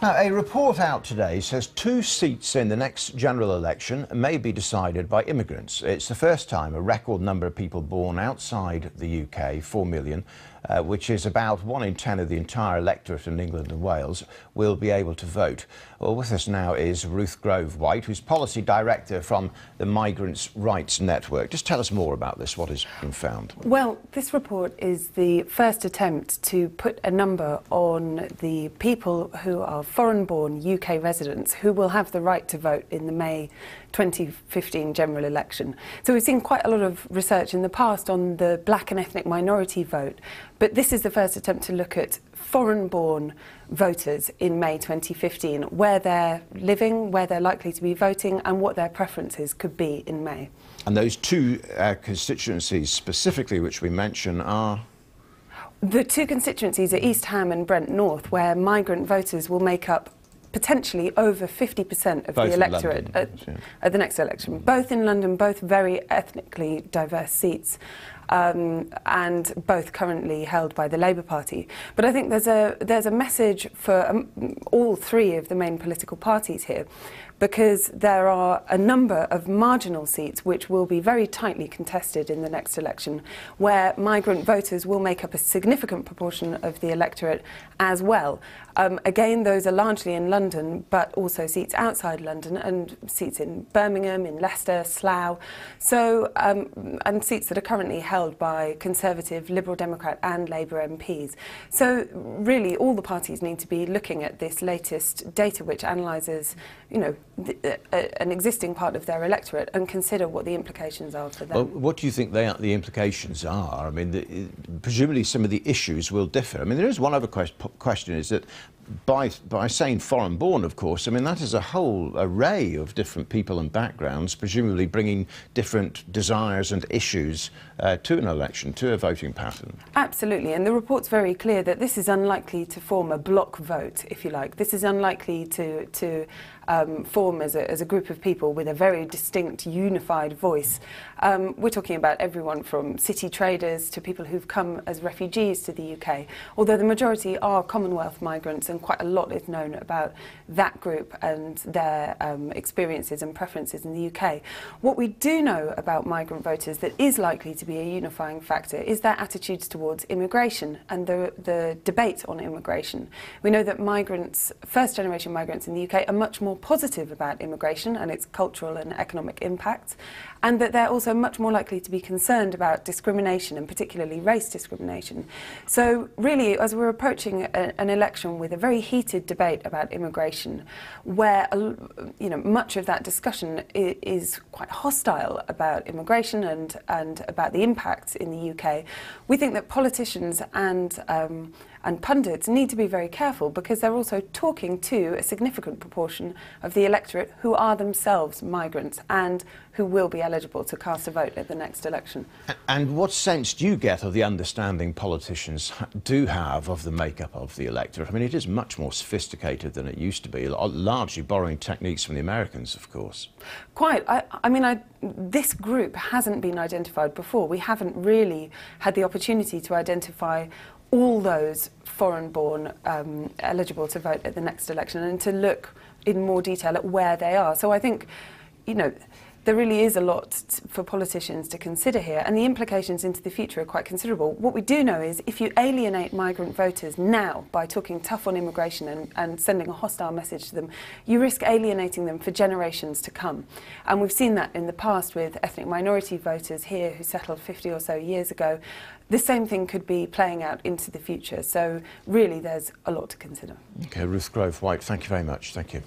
Now, a report out today says 2 seats in the next general election may be decided by immigrants. It's the first time a record number of people born outside the UK, 4 million, which is about 1 in 10 of the entire electorate in England and Wales, will be able to vote. Well, with us now is Ruth Grove-White, who's Policy Director from the Migrants Rights Network. Just tell us more about this, what has been found. Well, this report is the first attempt to put a number on the people who are foreign-born UK residents who will have the right to vote in the May 2015 general election. So we've seen quite a lot of research in the past on the black and ethnic minority vote, but this is the first attempt to look at foreign-born voters in May 2015, where they're living, where they're likely to be voting, and what their preferences could be in May. And those 2 constituencies specifically which we mention are? The 2 constituencies are East Ham and Brent North, where migrant voters will make up potentially over 50% of the electorate at the next election. Both in London, both very ethnically diverse seats, and both currently held by the Labour Party. But I think there's a message for all 3 of the main political parties here, because there are a number of marginal seats which will be very tightly contested in the next election, where migrant voters will make up a significant proportion of the electorate as well. Again, those are largely in London, but also seats outside London and seats in Birmingham, in Leicester, Slough, so, and seats that are currently held by Conservative, Liberal Democrat and Labour MPs. So really all the parties need to be looking at this latest data which analyses, you know, an existing part of their electorate and consider what the implications are for them. Well, what do you think the implications are? I mean, presumably some of the issues will differ. I mean, there is one other question, is that by saying foreign-born, of course, I mean, that is a whole array of different people and backgrounds, presumably bringing different desires and issues to an election, to a voting pattern. Absolutely, and the report's very clear that this is unlikely to form a block vote, if you like. This is unlikely to form as a group of people with a very distinct, unified voice. We're talking about everyone from city traders to people who've come as refugees to the UK, although the majority are Commonwealth migrants, and quite a lot is known about that group and their experiences and preferences in the UK. What we do know about migrant voters that is likely to be a unifying factor is their attitudes towards immigration and the debate on immigration. We know that migrants, first-generation migrants in the UK, are much more positive about immigration and its cultural and economic impacts, and that they're also much more likely to be concerned about discrimination, and particularly race discrimination. So really, as we're approaching an election with a very heated debate about immigration, where you know, much of that discussion is quite hostile about immigration and about the impacts in the UK, we think that politicians and pundits need to be very careful, because they're also talking to a significant proportion of the electorate who are themselves migrants and who will be eligible to cast a vote at the next election. And what sense do you get of the understanding politicians do have of the makeup of the electorate? I mean, it is much more sophisticated than it used to be, largely borrowing techniques from the Americans, of course. Quite. I mean, this group hasn't been identified before. We haven't really had the opportunity to identify all those foreign-born eligible to vote at the next election, and to look in more detail at where they are. So I think, you know, there really is a lot for politicians to consider here, and the implications into the future are quite considerable. What we do know is if you alienate migrant voters now by talking tough on immigration and sending a hostile message to them, you risk alienating them for generations to come. And we've seen that in the past with ethnic minority voters here who settled 50 or so years ago. The same thing could be playing out into the future. So really there's a lot to consider. Okay, Ruth Grove-White, thank you very much. Thank you.